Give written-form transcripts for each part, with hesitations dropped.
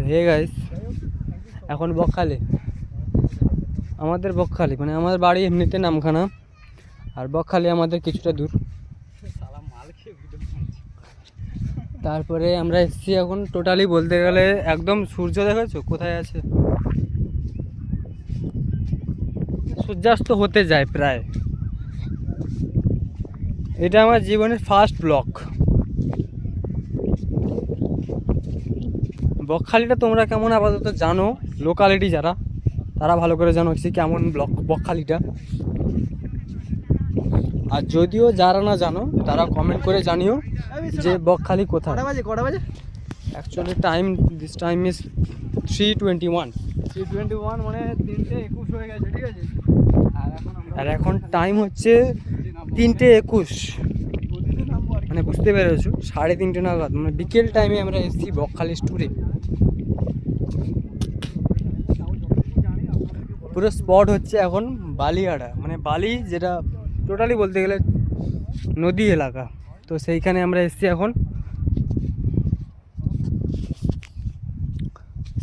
Hey guys, এখন বকখালি, আমাদের বকখালি মানে আমার বাড়ি এমনিতে নামখানা, আর বকখালি আমাদের কিছুটা দূর। তারপরে আমরা এসেছি এখন টোটালি বলতে গেলে একদম সূর্য দেখেছো কোথায় আছে, সূর্যাস্ত হতে যায় প্রায়। এটা আমার জীবনের ফার্স্ট ব্লগ। বকখালিটা তোমরা কেমন আপাতত জানো, লোকালিটি যারা তারা ভালো করে জানো কেমন ব্লক বকখালিটা। আর যদিও যারা না জানো তারা কমেন্ট করে জানিও যে বকখালি কোথায়। কটা বাজে? Actually this time is 3:21। 3:21 মানে 3:21 হয়ে গেছে, ঠিক আছে। আর এখন টাইম হচ্ছে 3:21, মানে বুঝতে পেরেছো 3:30 নাগাদ, মানে বিকেল টাইমে আমরা এসেছি বকখালি ট্যুরে। পুরো স্পট হচ্ছে এখন বালিয়াড়া, মানে বালি, যেটা টোটালি বলতে গেলে নদী এলাকা। তো সেইখানে আমরা এসেছি এখন।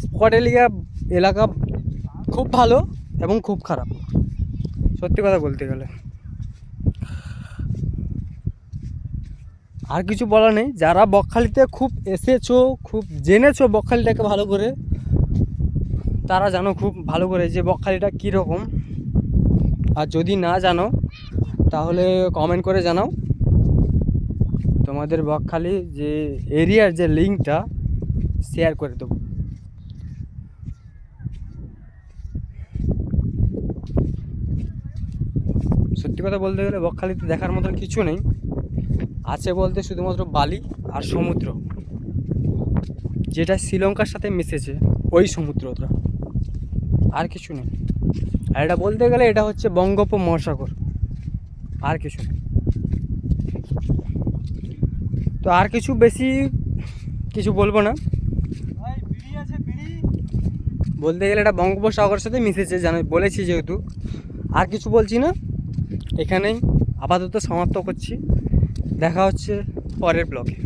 স্পট এলাকা খুব ভালো এবং খুব খারাপ, সত্যি কথা বলতে গেলে। আর কিছু বলার নেই, যারা বকখালিতে খুব এসেছো, খুব জেনেছো বকখালিটাকে ভালো করে, তারা জানো খুব ভালো করে যে বকখালিটা কীরকম। আর যদি না জানো তাহলে কমেন্ট করে জানাও, তোমাদের বকখালি যে এরিয়ার যে লিঙ্কটা শেয়ার করে দেবো। সত্যি কথা বলতে গেলে বকখালিতে দেখার মতন কিছু নেই, আছে বলতে শুধুমাত্র বালি আর সমুদ্র, যেটা শ্রীলঙ্কার সাথে মিশেছে ওই সমুদ্রটা, আর কিছু নেই। আর এটা বলতে গেলে এটা হচ্ছে বঙ্গোপমহাসাগর, আর কিছু নেই। তো আর কিছু বেশি কিছু বলবো না, বলতে গেলে এটা বঙ্গোপসাগরের সাথে মিশেছে জানো, বলেছি যেহেতু। আর কিছু বলছি না, এখানেই আপাতত সমাপ্ত করছি। দেখা হচ্ছে পরের ব্লগে।